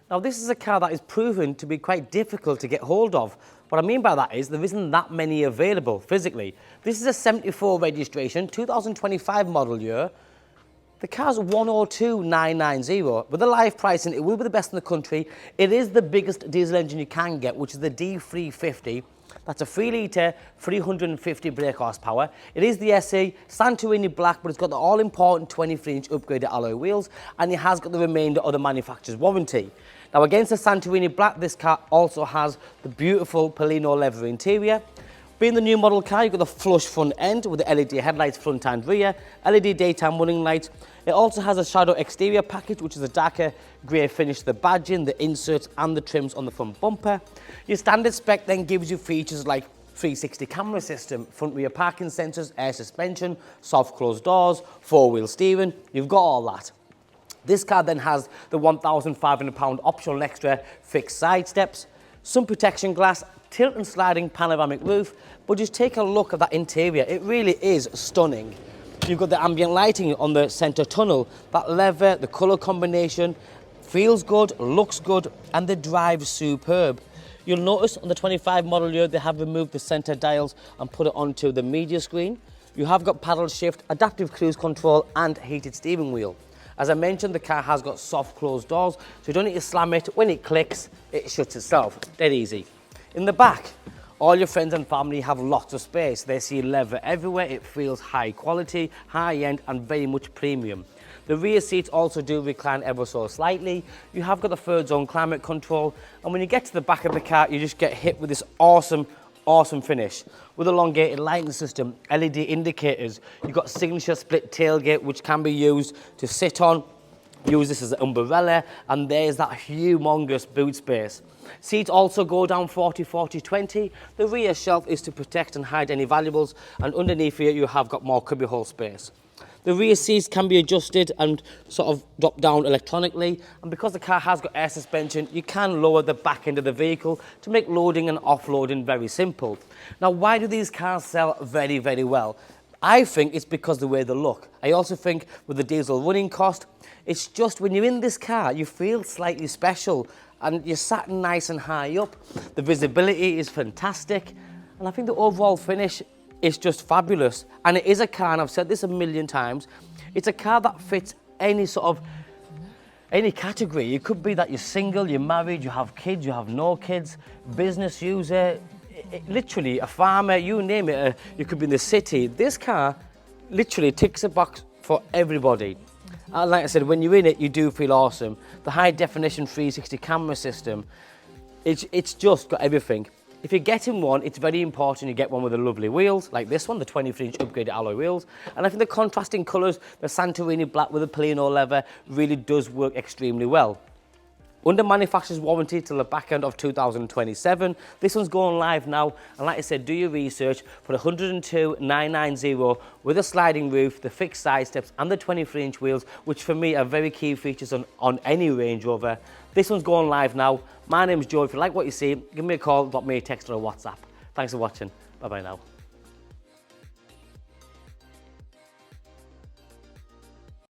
Now, this is a car that is proven to be quite difficult to get hold of. What I mean by that is there isn't that many available physically. This is a 74 registration, 2025 model year. The car's 102,990. With the live pricing, it will be the best in the country. It is the biggest diesel engine you can get, which is the D350. That's a 3-litre, 350 brake horsepower. It is the SE Santorini black, but it's got the all-important 23-inch upgraded alloy wheels, and it has got the remainder of the manufacturer's warranty. Now, against the Santorini black, this car also has the beautiful Perlino leather interior. Being the new model car, you've got the flush front end with the LED headlights front and rear, LED daytime running lights. It also has a shadow exterior package, which is a darker grey finish to the badging, the inserts and the trims on the front bumper. Your standard spec then gives you features like 360 camera system, front rear parking sensors, air suspension, soft closed doors, 4-wheel steering. You've got all that. This car then has the £1,500 optional extra fixed side steps, sun protection glass, tilt and sliding panoramic roof, but just take a look at that interior. It really is stunning. You've got the ambient lighting on the centre tunnel, that leather, the colour combination, feels good, looks good, and the drive's superb. You'll notice on the 25 model year, they have removed the centre dials and put it onto the media screen. You have got paddle shift, adaptive cruise control, and heated steering wheel. As I mentioned, the car has got soft closed doors, so you don't need to slam it. When it clicks, it shuts itself. Dead easy. In the back, all your friends and family have lots of space. They see leather everywhere. It feels high quality, high end, and very much premium. The rear seats also do recline ever so slightly. You have got the third zone climate control, and when you get to the back of the car, you just get hit with this awesome finish. With elongated lighting system, LED indicators, you've got signature split tailgate, which can be used to sit on, use this as an umbrella, and there's that humongous boot space. Seats also go down 40-40-20. The rear shelf is to protect and hide any valuables, and underneath here you have got more cubbyhole space. The rear seats can be adjusted and sort of drop down electronically, and because the car has got air suspension, you can lower the back end of the vehicle to make loading and offloading very simple. Now, why do these cars sell very, very well? I think it's because of the way they look. I also think with the diesel running cost, it's just when you're in this car, you feel slightly special and you're sat nice and high up. The visibility is fantastic, and I think the overall finish is just fabulous. And it is a car, and I've said this a million times, it's a car that fits any category. It could be that you're single, you're married, you have kids, you have no kids, business user, literally a farmer, you name it. You could be in the city. This car literally ticks a box for everybody. And like I said, when you're in it, you do feel awesome. The high definition 360 camera system, it's just got everything. If you're getting one, it's very important you get one with the lovely wheels, like this one, the 23-inch upgraded alloy wheels. And I think the contrasting colours, the Santorini black with the Perlino leather, really does work extremely well. Under manufacturer's warranty till the back end of 2027. This one's going live now, and like I said, do your research for the 102,990 with a sliding roof, the fixed side steps, and the 23-inch wheels, which for me are very key features on any Range Rover. This one's going live now. My name's Joe. If you like what you see, give me a call, drop me a text or a WhatsApp. Thanks for watching. Bye-bye now.